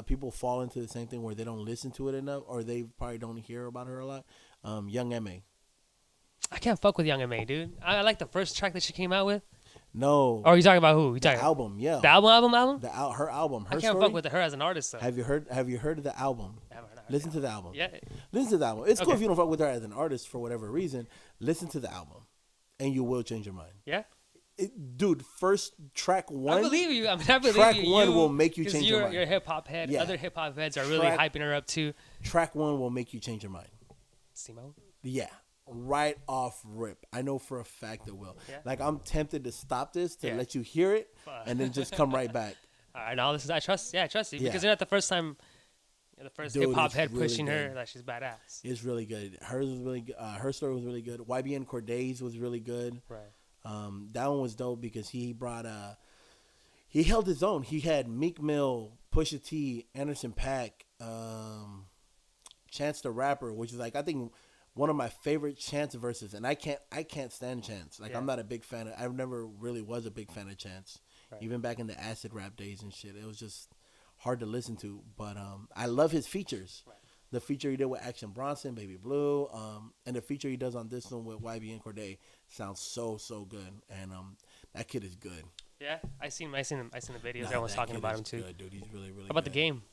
people fall into the same thing where they don't listen to it enough, or they probably don't hear about her a lot. Young M.A. I can't fuck with Young M.A., dude. I like the first track that she came out with. No. Or are you talking about who? The album, yeah. The album? Her album. Her I can't story? fuck with her as an artist, though. Have you heard of the album? I haven't heard Listen to the album. Yeah. Listen to the album. It's cool if you don't fuck with her as an artist for whatever reason. Listen to the album, and you will change your mind. Yeah. Dude, first track one. I believe you. I believe track you. One will make you change your mind. You're a hip hop head. Yeah. Other hip hop heads are really hyping her up too. Track one will make you change your mind. Simo? Yeah. Right off rip. I know for a fact it will. Yeah. Like I'm tempted to stop this to let you hear it and then just come right back. All right, now I trust you because you're not the first time. You're the first hip hop head really pushing her that she's badass. It's really good. Hers was really good. Her story was really good. YBN Cordays was really good. Right. That one was dope because he brought he held his own. He had Meek Mill, Pusha T, Anderson .Paak, Chance the Rapper, which is like I think one of my favorite Chance verses, and I can't stand Chance. Like I'm not a big fan of. I never really was a big fan of Chance, even back in the acid rap days and shit. It was just hard to listen to, but I love his features. The feature he did with Action Bronson, Baby Blue, and the feature he does on this one with YB and Cordae sounds so good, and that kid is good. Yeah, I seen the videos. Everyone's talking about him too. Good, dude. He's really How about good. the game?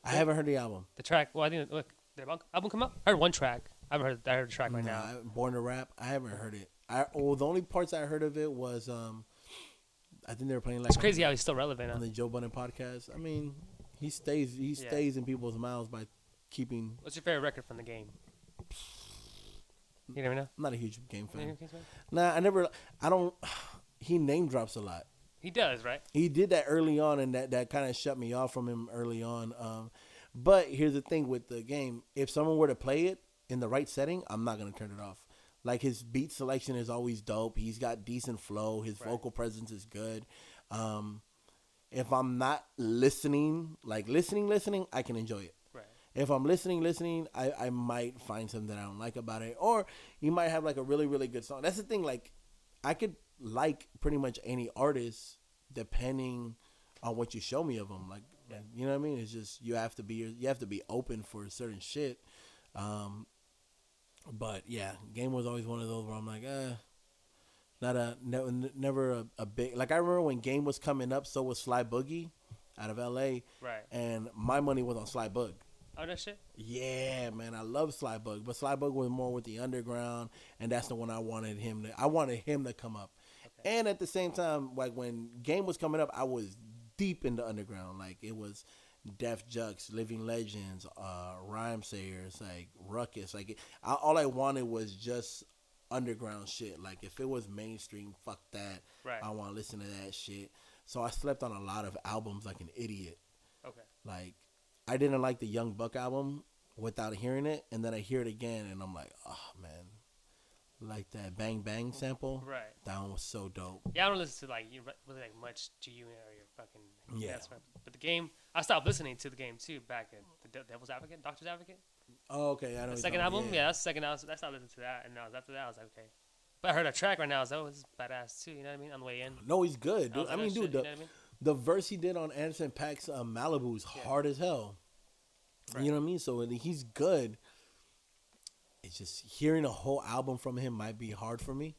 I haven't heard the album. The track. Well, I think look, did the album come out? I heard one track. I heard the track right now. Born to Rap. I haven't heard it. The only parts I heard of it was I think they were playing like. It's crazy how he's still relevant on the Joe Budden podcast. I mean, he stays in people's mouths by keeping. What's your favorite record from the game? You never know. I'm not a huge game fan. Nah, I don't. He name drops a lot. He does, right? He did that early on, and that kind of shut me off from him early on. But here's the thing with the game: if someone were to play it in the right setting, I'm not gonna turn it off. Like his beat selection is always dope. He's got decent flow. His vocal presence is good. If I'm not listening, I can enjoy it. Right. If I'm listening, I might find something that I don't like about it. Or you might have like a really, really good song. That's the thing. Like I could like pretty much any artist depending on what you show me of them. Like you know what I mean? It's just you have to be open for certain shit. But yeah, Game was always one of those where I'm like, never a big. Like I remember when Game was coming up, so was Sly Boogie out of LA. Right. And my money was on Sly Bug. Oh, that shit? Yeah, man, I love Sly Bug, but Sly Bug was more with the underground, and that's the one I wanted him to come up. Okay. And at the same time, like when Game was coming up, I was deep in the underground. Like it was Def Jux, Living Legends, Rhyme Sayers, like Ruckus. Like all I wanted was just underground shit. Like if it was mainstream, fuck that. Right. I want to listen to that shit. So I slept on a lot of albums like an idiot. Okay. Like I didn't like the Young Buck album without hearing it, and then I hear it again, and I'm like, oh man, like that Bang Bang sample. Right. That one was so dope. Yeah, I don't listen to like really like much G-Unit or your fucking. Yeah. But the game, I stopped listening to the game too back at the Devil's Advocate, Doctor's Advocate. Oh, okay. I know. The second album, that's the second album. I stopped listening to that, and after that, I was like, okay. But I heard a track right now. I was like, oh, this is badass too. You know what I mean? On the way in. No, he's good, dude. I mean, dude, the verse he did on Anderson .Paak's Malibu is hard as hell. Right. You know what I mean? So he's good. It's just hearing a whole album from him might be hard for me.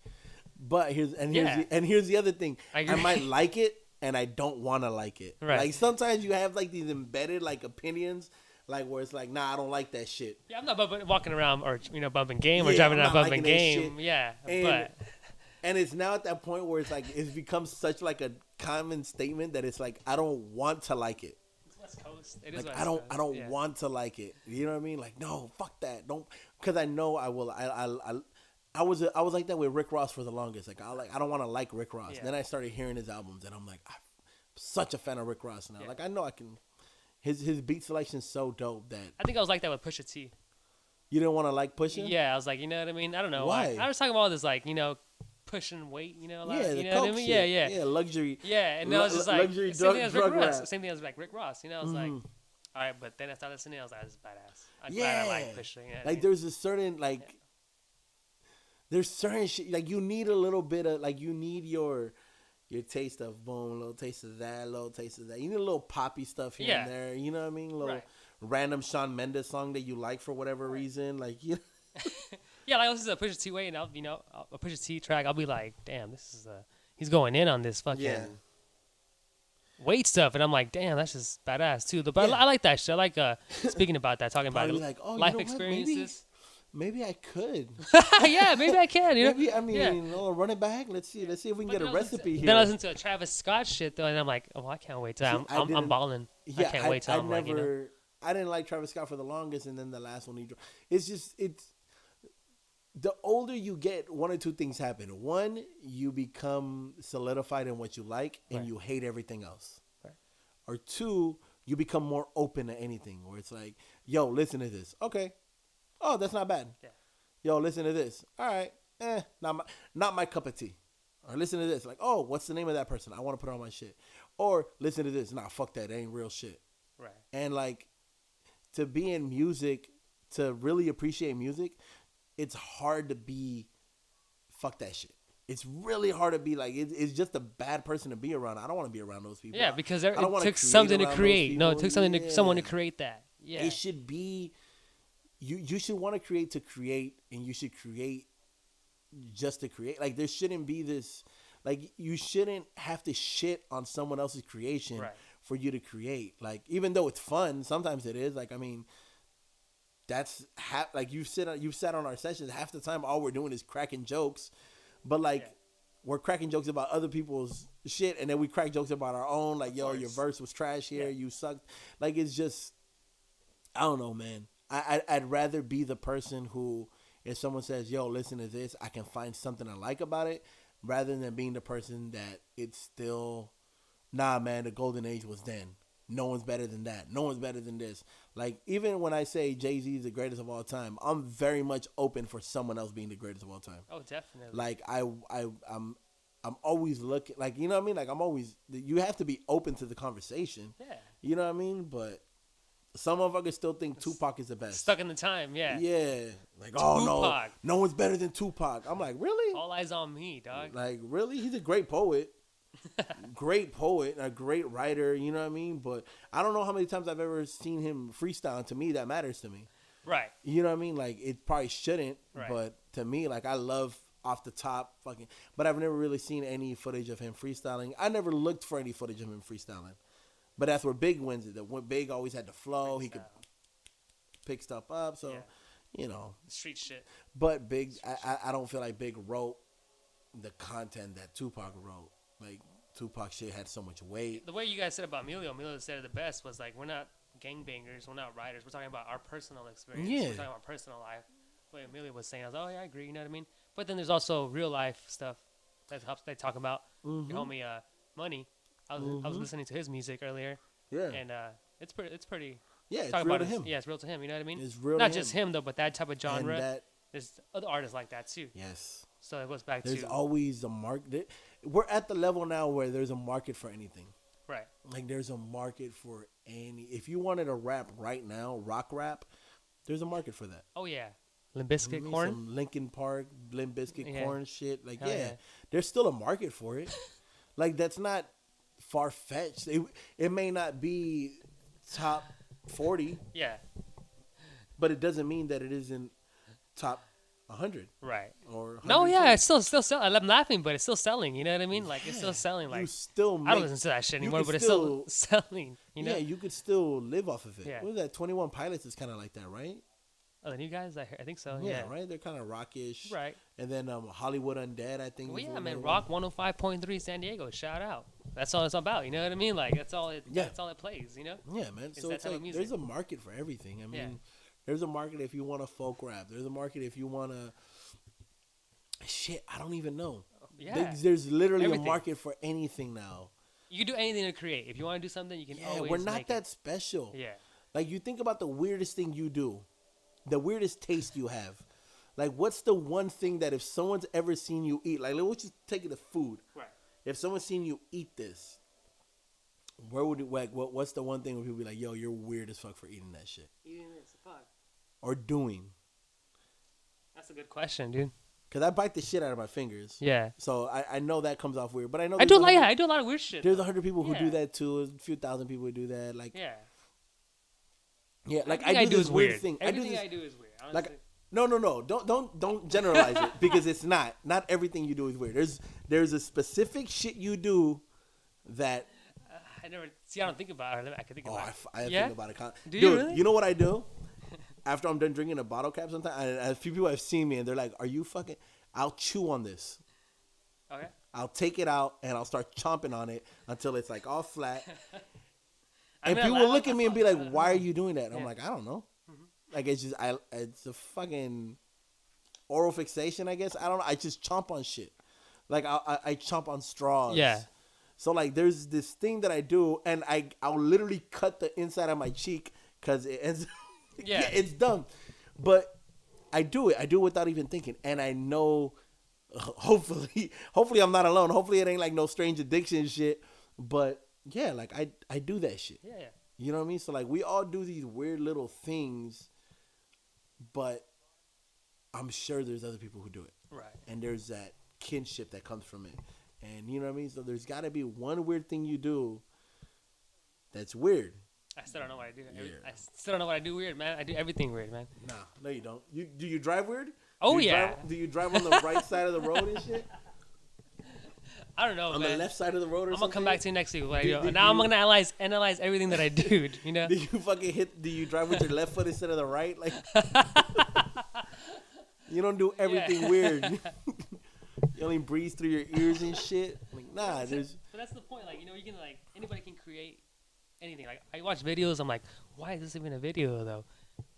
But here's the other thing. I might like it, and I don't want to like it. Right. Like sometimes you have like these embedded like opinions, like where it's like, nah, I don't like that shit. Yeah, I'm not walking around or bumping Game or driving around bumping Game. Yeah, and it's now at that point where it's like it's become such like a common statement that it's like I don't want to like it. It's West Coast. It like, is West Coast. I don't yeah. want to like it. You know what I mean? Like no, fuck that. Don't, because I know I will. I was like that with Rick Ross for the longest. Like I don't want to like Rick Ross. Yeah. Then I started hearing his albums, and I'm like, I'm such a fan of Rick Ross now. Yeah. Like I know I can. His beat selection is so dope that I think I was like that with Pusha T. You didn't want to like Pusha? Yeah, I was like, you know what I mean? I don't know why. I was talking about all this like pushing weight, a lot. Yeah, you know what I mean? Shit. Yeah, luxury. Yeah, and I was just like, luxury drug rap. Same thing as like Rick Ross. I was like, all right, but then I started listening. I was like, this is badass. I'm glad I like Pusha. You know like there's a certain like. There's certain shit like you need a little bit of like you need your taste of boom, a little taste of that, a little taste of that. You need a little poppy stuff here and there. You know what I mean? A little random Shawn Mendes song that you like for whatever reason. Like yeah, like I listen to a Pusha T way and I'll a Pusha T track. I'll be like, damn, this is he's going in on this fucking weight stuff, and I'm like, damn, that's just badass too. But I like that shit. I like speaking about that, talking about like, life experiences. Maybe I could. Yeah, maybe I can. Maybe run it back. Let's see if we can get a recipe here. Then I listen to a Travis Scott shit though, and I'm like, oh, I can't wait till I'm balling. Yeah, I can't wait till I'm like, I didn't like Travis Scott for the longest, and then the last one he dropped. It's the older you get, one or two things happen. One, you become solidified in what you like, and you hate everything else. Right. Or two, you become more open to anything, where it's like, yo, listen to this. Okay. Oh, that's not bad. Yeah. Yo, listen to this. All right. Not my cup of tea. Or listen to this. Like, oh, what's the name of that person? I want to put it on my shit. or listen to this. Nah, fuck that. It ain't real shit. Right. And like to be in music, to really appreciate music, it's hard to be fuck that shit. It's really hard to be like, it's just a bad person to be around. I don't want to be around those people. Yeah, because I it don't wanna took create something to around those create. No, it people. took something Yeah. to someone to create that. Yeah. It should be, you should want to create, and you should create just to create. Like there shouldn't be this, like you shouldn't have to shit on someone else's creation Right. for you to create. Like even though it's fun, sometimes it is. Like I mean, that's like you've sat on our sessions. Half the time, all we're doing is cracking jokes, but like Yeah. we're cracking jokes about other people's shit, and then we crack jokes about our own. Like yo, your verse was trash here. Yeah. You sucked. Like it's just, I don't know, man. I'd rather be the person who, if someone says, yo, listen to this, I can find something I like about it, rather than being the person that it's still, nah, man, the golden age was then. No one's better than that. No one's better than this. Like, even when I say Jay-Z is the greatest of all time, I'm very much open for someone else being the greatest of all time. Oh, definitely. Like, I'm always looking, like, you know what I mean? Like, you have to be open to the conversation. Yeah. You know what I mean? But some motherfuckers still think Tupac is the best. Stuck in the time, yeah. Yeah. Like, oh, Tupac. no one's better than Tupac. I'm like, really? All eyes on me, dog. Like, really? He's a great poet. Great poet, a great writer, you know what I mean? But I don't know how many times I've ever seen him freestyle. To me, that matters to me. Right. You know what I mean? Like, it probably shouldn't, Right. but to me, like, I love off the top fucking, but I've never really seen any footage of him freestyling. I never looked for any footage of him freestyling. But that's where Big wins it. That Big always had the flow. He could pick stuff up. So, Yeah. you know. Street shit. But Big, I don't feel like Big wrote the content that Tupac wrote. Like, Tupac shit had so much weight. The way you guys said about Emilio said it the best was like, we're not gangbangers, we're not writers, we're talking about our personal experience. Yeah. We're talking about personal life. What Emilio was saying, I was like, oh yeah, I agree, you know what I mean? But then there's also real life stuff that they talk about. Mm-hmm. Your homie Money. I was listening to his music earlier. Yeah. And it's pretty Yeah, it's talk real about to his- him. Yeah, it's real to him, you know what I mean? It's real Not to just him though, but that type of genre. And that, There's other artists like that too. yes. So it goes back There's to always a market. We're at the level now where there's a market for anything. right. Like, there's a market for any. If you wanted to rap right now, rock rap, there's a market for that. Oh yeah. Limp Bizkit, Mhm, Corn. Some Linkin Park, Limp Bizkit, Yeah. Corn shit. Like, Hell yeah, yeah. there's still a market for it. Like, that's not far fetched. It may not be top 40, Yeah. but it doesn't mean that it isn't top 100 Right. or 102. No, yeah, it's still selling. I'm laughing, but it's still selling. You know what I mean? Like it's still Yeah. selling. You Like still I don't make- listen to that shit you anymore, could but it's still selling. You know? Yeah, you could still live off of it. Yeah. What is that? 21 Pilots is kind of like that, right? Oh, the new guys? I think so. Yeah, Yeah. right? They're kind of rockish. Right. And then Hollywood Undead, I think. Well, is yeah, another man. one. Rock 105.3 San Diego. Shout out. That's all it's about. You know what I mean? Like that's all it. Yeah. That's all it plays. You know? Yeah, man. It's So that it's type of like music. there's a market for everything. I mean, Yeah. there's a market if you want to folk rap. There's a market if you want to. Shit, I don't even know. Yeah. There's literally Everything. a market for anything now. You can do anything to create. If you want to do something, you can Yeah, always we're not make that it. special. Yeah. Like, you think about the weirdest thing you do, the weirdest taste you have. Like, what's the one thing that if someone's ever seen you eat, like, let's just take it to food. Right. If someone's seen you eat this, where would it, like, what's the one thing where people be like, yo, you're weird as fuck for eating that shit? Eating this, fuck. Or doing? That's a good question, dude. Because I bite the shit out of my fingers. Yeah. So I know that comes off weird. But I know I do like. yeah, Yeah, I do a lot of weird shit. there's 100 people who Yeah. do that too. A few thousand people who do that. Like, Yeah. yeah, like Everything I do this is weird weird. thing. Everything I I do do this, is weird. Honestly. like, no. Don't generalize it because it's not. Not everything you do is weird. There's a specific shit you do that. I never see. I don't think about it. I can think Oh, about I it. Yeah? think about it. Do Dude, you really? you know what I do? After I'm done drinking a bottle cap, sometimes a few people have seen me and they're like, "Are you fucking?" I'll chew on this. Okay. I'll take it out and I'll start chomping on it until it's like all flat. I And mean, people I will look at me and be like, "Why are you doing that?" And I'm Yeah. like, "I don't know." Like it's just it's a fucking oral fixation, I guess. I don't know. I just chomp on shit. Like I chomp on straws. Yeah. So like there's this thing that I do, and I'll literally cut the inside of my cheek because it's Yeah. it's dumb, but I do it. I do it without even thinking, and I know. Hopefully I'm not alone. Hopefully it ain't like no strange addiction shit. But yeah, like I do that shit. Yeah, yeah. You know what I mean? So like we all do these weird little things, but I'm sure there's other people who do it. Right. And there's that kinship that comes from it. And you know what I mean? So there's got to be one weird thing you do that's weird. I still don't know what I do. Yeah. I still don't know what I do weird, man. I do everything weird, man. Nah, no you don't. Do you drive weird? Oh, do you yeah. Do you drive on the right side of the road and shit? I don't know, On man. the left side of the road or I'm something? gonna come back to you next week with what I Do- do. do Now I'm you- gonna analyze everything that I do. You know? Do you fucking do you drive with your left foot instead of the right? Like, you don't do everything weird. You only breathe through your ears and shit. Like, nah, there's. But that's the point. Like, you know, you can anybody can create anything. Like, I watch videos. I'm like, why is this even a video though?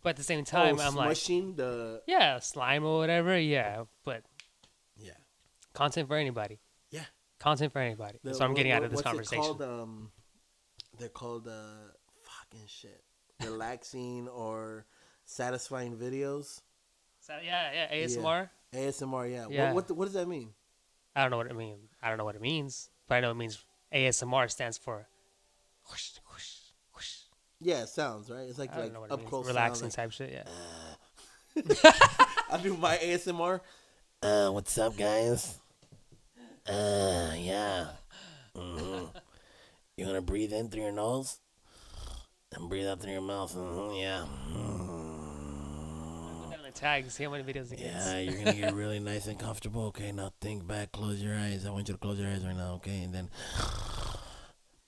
But at the same time, I'm like, smushing the. yeah, slime or whatever. Yeah, but Yeah. content for anybody. Yeah. Content for anybody. That's what I'm getting out of this conversation. What's it called? They're called fucking shit. Relaxing or satisfying videos. So, yeah, ASMR. ASMR, yeah. Yeah. What does that mean? I don't know what it means. I don't know what it means, but I know it means ASMR stands for whoosh, whoosh, whoosh. Yeah, it sounds right. It's like I don't know what it up means. close, Relaxing sound, type shit. Yeah. I do my ASMR. What's up, guys? Yeah. Mm-hmm. You wanna breathe in through your nose and breathe out through your mouth? Yeah. Put that on the tag. See how many videos it gets. Yeah, you're gonna get really nice and comfortable. Okay, now think back, close your eyes. I want you to close your eyes right now, okay? And then,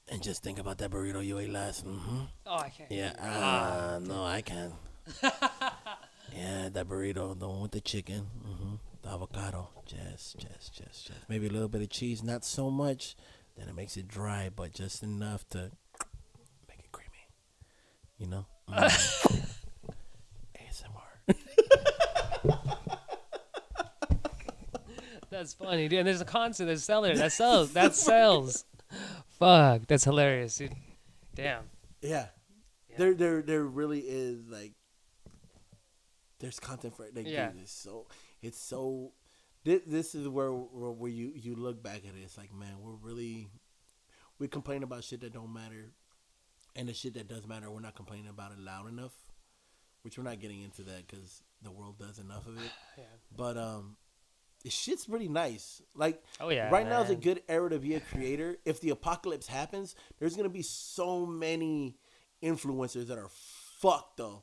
and just think about that burrito you ate last. Mm-hmm. Oh, I can't. Yeah. No, I can. Yeah, that burrito, the one with the chicken. Mm-hmm. The avocado. Just. Maybe a little bit of cheese, not so much. Then it makes it dry, but just enough to make it creamy. You know? ASMR. That's funny, dude. And there's a concept, there's a seller. That sells. That sells. Fuck, that's hilarious, dude. Damn. Yeah. Yeah. There really is, like, there's content for it. Like, Yeah. dude, it's so this is where you look back at it. It's like, man, we complain about shit that don't matter, and the shit that does matter, we're not complaining about it loud enough, which we're not getting into that because the world does enough of it. Yeah. But the shit's pretty nice. Like, Oh yeah. right now is a man. good era to be a creator. If the apocalypse happens, there's gonna be so many influencers that are fucked though.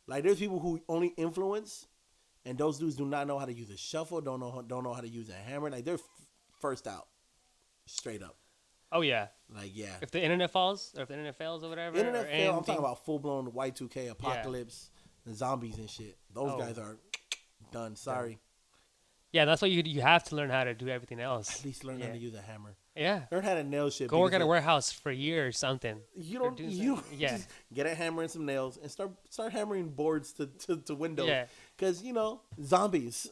Like, there's people who only influence, and those dudes do not know how to use a shuffle, don't know how to use a hammer. Like, they're first out, straight up. Oh yeah. Like, yeah. If the internet falls, or if the internet fails, or whatever. Internet or fail. I'm anything. talking about full blown Y2K apocalypse, and zombies and shit. Those Oh. guys are done. Sorry. Yeah, that's why you have to learn how to do everything else. At least learn how Yeah. to use a hammer. Yeah. Learn how to nail shit. Go work because at a warehouse for a year or something. You or don't. do You something. Yeah. just get a hammer and some nails and start hammering boards to windows. Yeah. Because zombies.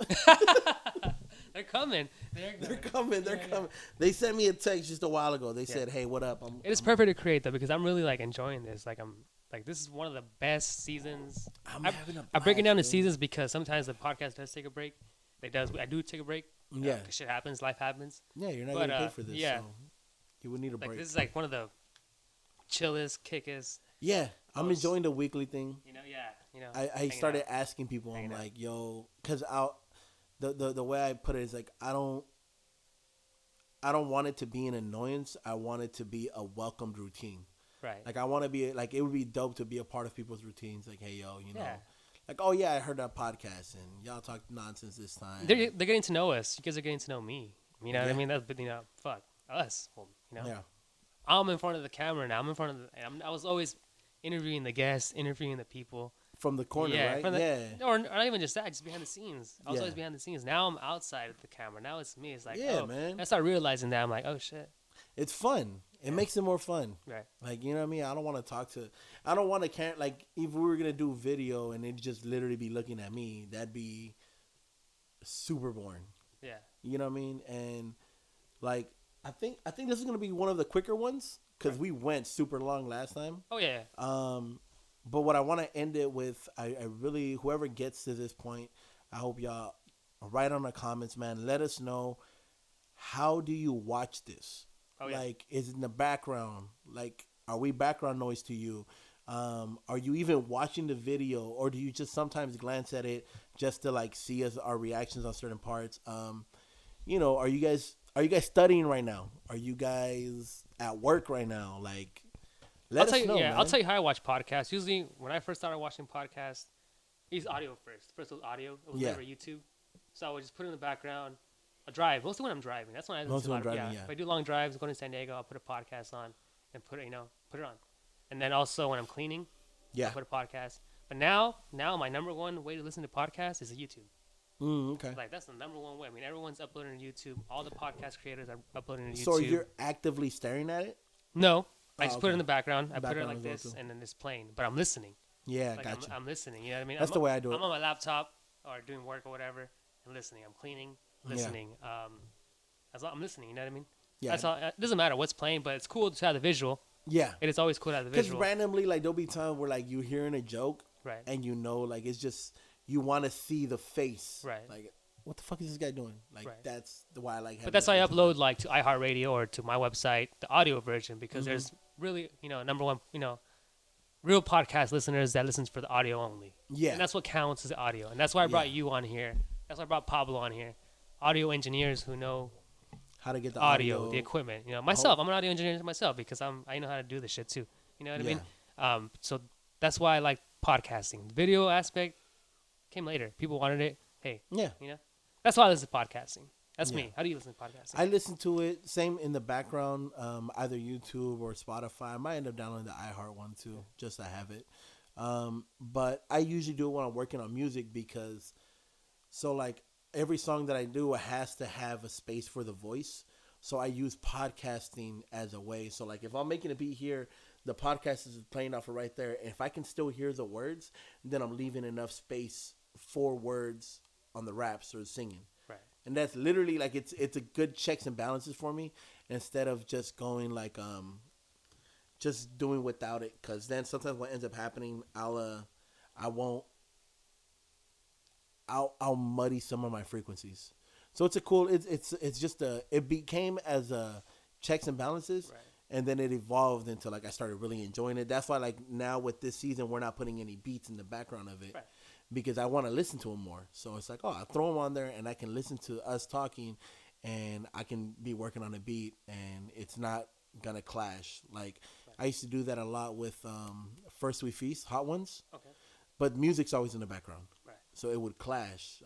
They're coming. They're coming. They're Yeah, yeah. coming. They sent me a text just a while ago. They said, "Hey, what up?" It is perfect to create though, because I'm really like enjoying this. Like this is one of the best seasons. I'm I- having a I'm breaking down the blast, dude. seasons because sometimes the podcast does take a break. I do take a break. Yeah. 'Cause shit happens, life happens. Yeah, you're not But, getting paid for this. yeah. So you would need a Like break. this is like one of the chillest, kickest. Yeah, I'm most- enjoying the weekly thing. Yeah. I hanging started out. asking people. I'm Hanging out. like, yo, because the way I put it is like I don't want it to be an annoyance. I want it to be a welcomed routine. Right. Like, I want to be like, it would be dope to be a part of people's routines. Like, hey, yo, Yeah. like, oh yeah, I heard that podcast and y'all talked nonsense this time. They're getting to know us. You guys are getting to know me. You know what I Yeah. mean? That's fuck us. Well, Yeah. I'm in front of the camera now. I'm in front of I was always interviewing the guests, interviewing the people. From the corner, Yeah, right? from the- Yeah. Or not even just that, just behind the scenes. I was Yeah. always behind the scenes. Now I'm outside of the camera. Now it's me. It's like, Yeah, oh, man. I start realizing that. I'm like, oh shit. It's fun. It makes it more fun. Right. Like, you know what I mean? I don't want to like, if we were going to do video and it'd just literally be looking at me, that'd be super boring. Yeah. You know what I mean? And like, I think this is going to be one of the quicker ones because we went super long last time. Oh yeah. But what I want to end it with, I really, whoever gets to this point, I hope y'all write on the comments, man. Let us know, how do you watch this? Oh, yeah. Like, is it in the background? Like, are we background noise to you? Are you even watching the video, or do you just sometimes glance at it just to like see our reactions on certain parts? Are you guys studying right now? Are you guys at work right now? Like, let us know, man. I'll tell you how I watch podcasts. Usually, when I first started watching podcasts, it's audio first. First it was audio. It was never YouTube. So I would just put it in the background. I'll drive. Mostly when I'm driving. That's when I listen to a lot of, yeah. If I do long drives, going to San Diego, I'll put a podcast on and put it on. And then also when I'm cleaning, I'll put a podcast. But now my number one way to listen to podcasts is YouTube. Okay. Like, that's the number one way. I mean, everyone's uploading to YouTube. All the podcast creators are uploading to YouTube. So you're actively staring at it? No. I just put it in the background. I put it like this, and then it's playing. But I'm listening. Yeah, like, gotcha. I'm listening. You know what I mean? That's the way I do it. I'm on my laptop or doing work or whatever and listening. I'm cleaning, listening. As long I'm listening, you know what I mean? Yeah. That's all. It doesn't matter what's playing, but it's cool to have the visual. Yeah. It is always cool to have the visual. Because randomly, like, there'll be times where, like, you're hearing a joke. Right. And like, it's just, you want to see the face. Right. Like, what the fuck is this guy doing? Like, that's why I like. But that's why I upload, like, to iHeartRadio or to my website, the audio version, because there's really, number one, real podcast listeners that listens for the audio only. Yeah. And that's what counts is the audio. And that's why I brought you on here. That's why I brought Pablo on here. Audio engineers who know how to get the audio, the equipment. Myself, I'm an audio engineer myself because I know how to do this shit too. You know what I mean? So that's why I like podcasting. The video aspect came later. People wanted it. Hey. Yeah. That's why I listen to podcasting. That's me. How do you listen to podcasting? I listen to it same in the background, either YouTube or Spotify. I might end up downloading the iHeart one too, just to have it. But I usually do it when I'm working on music because, like, every song that I do has to have a space for the voice. So I use podcasting as a way. So, like, if I'm making a beat here, the podcast is playing off of right there. And if I can still hear the words, then I'm leaving enough space for words on the raps or singing. Right. And that's literally, like, it's a good checks and balances for me instead of just going, like, just doing without it. Because then sometimes what ends up happening, I'll muddy some of my frequencies. So it's it became as a checks and balances, right. And then it evolved into, like, I started really enjoying it. That's why, like, now with this season, we're not putting any beats in the background of it, right. Because I want to listen to them more. So it's like, I throw them on there and I can listen to us talking and I can be working on a beat and it's not going to clash. Like, right. I used to do that a lot with First We Feast, Hot Ones. Okay. But music's always in the background. Right. So it would clash.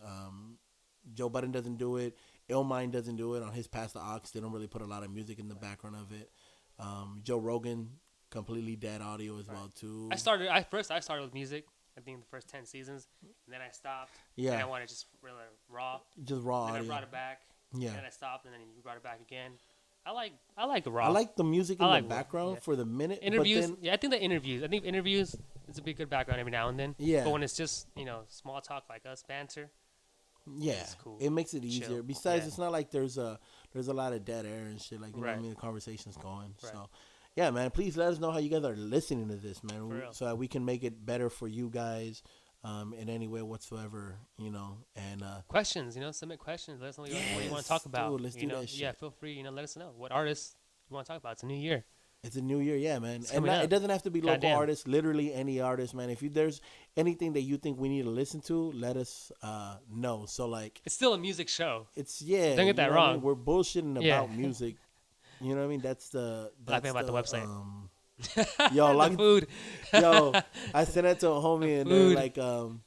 Joe Budden doesn't do it. Illmind doesn't do it. On his Pass the Aux, they don't really put a lot of music in the background of it. Joe Rogan, completely dead audio as well, too. I started with music. I think the first 10 seasons, and then I stopped. Yeah. And I wanted just really raw. Just raw audio. And I brought it back. Yeah. And then I stopped, and then you brought it back again. I like the raw. I like the music in the background for the minute. Interviews. I think interviews is a big good background every now and then. Yeah. But when it's just, small talk like us, banter. Yeah. It's cool. It makes it easier. Chill. Besides, it's not like there's a lot of dead air and shit. Like, you know what I mean? The conversation's going. Right. So. Yeah, man, please let us know how you guys are listening to this, man, so that we can make it better for you guys in any way whatsoever, and questions, submit questions. Let us know what you want to talk about. Dude, let's do that shit. Yeah, feel free, let us know what artists you want to talk about. It's a new year. It's a new year, yeah, man. And it doesn't have to be local artists, literally any artist, man. If there's anything that you think we need to listen to, let us know. So, like, it's still a music show. Don't get that wrong. I mean? We're bullshitting about music. You know what I mean? That's laughing about the website. Yo, like the food. Yo, I sent it to a homie and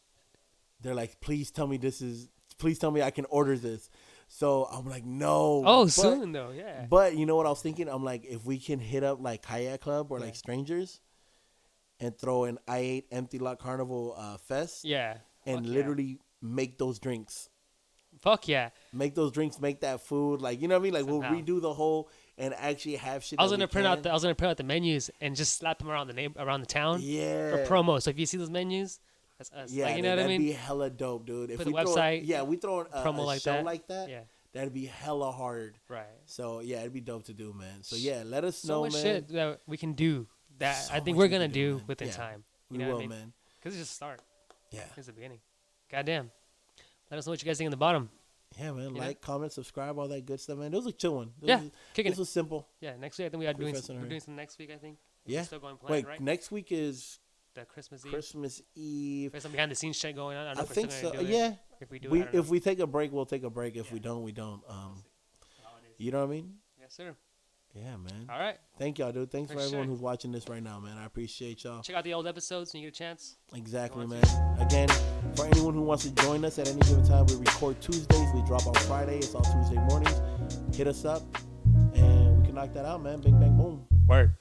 they're like, please tell me I can order this. So I'm like, no. Oh, soon though, yeah. But you know what I was thinking? I'm like, if we can hit up like Kayak Club or like Strangers and throw an I ate EmptyLotCarnival fest. Yeah. And literally make those drinks. Fuck yeah. Make those drinks, make that food. Like, you know what I mean? Like, we'll redo the whole and actually have shit. I was gonna print out the menus and just slap them around the town. Yeah. For promo. So if you see those menus, that's us. Yeah, like, you know what I mean? That'd be hella dope, dude. If we website. We throw a promo like show like that. Yeah. That'd be hella hard. Right. So yeah, it'd be dope to do, man. So yeah, let us know, man. So much shit that we can do that I think we're gonna do within time. You know what I mean? Man. Because it's just a start. Yeah. It's the beginning. Goddamn. Let us know what you guys think in the bottom. Yeah, man. You Like, comment, subscribe, all that good stuff, man. It was a chill one. Kicking This was simple. Yeah, next week I think we're doing some next week. I think. Yeah. We're still going planned, Wait, right? next week is The Christmas Eve. Christmas Eve. There's some behind the scenes shit going on. I don't know I if we're think still so. gonna do Yeah. it. If we do, it, I don't If know. we take a break, we'll take a break. If we don't, we don't. You know what I mean? Yes, sir. Yeah, man. All right. Thank y'all, dude. Thanks For for everyone sure. who's watching this right now, man. I appreciate y'all. Check out the old episodes when you get a chance. Exactly, Go on man. Again, for anyone who wants to join us at any given time, we record Tuesdays. We drop on Friday. It's all Tuesday mornings. Hit us up, and we can knock that out, man. Bing, bang, boom. Word.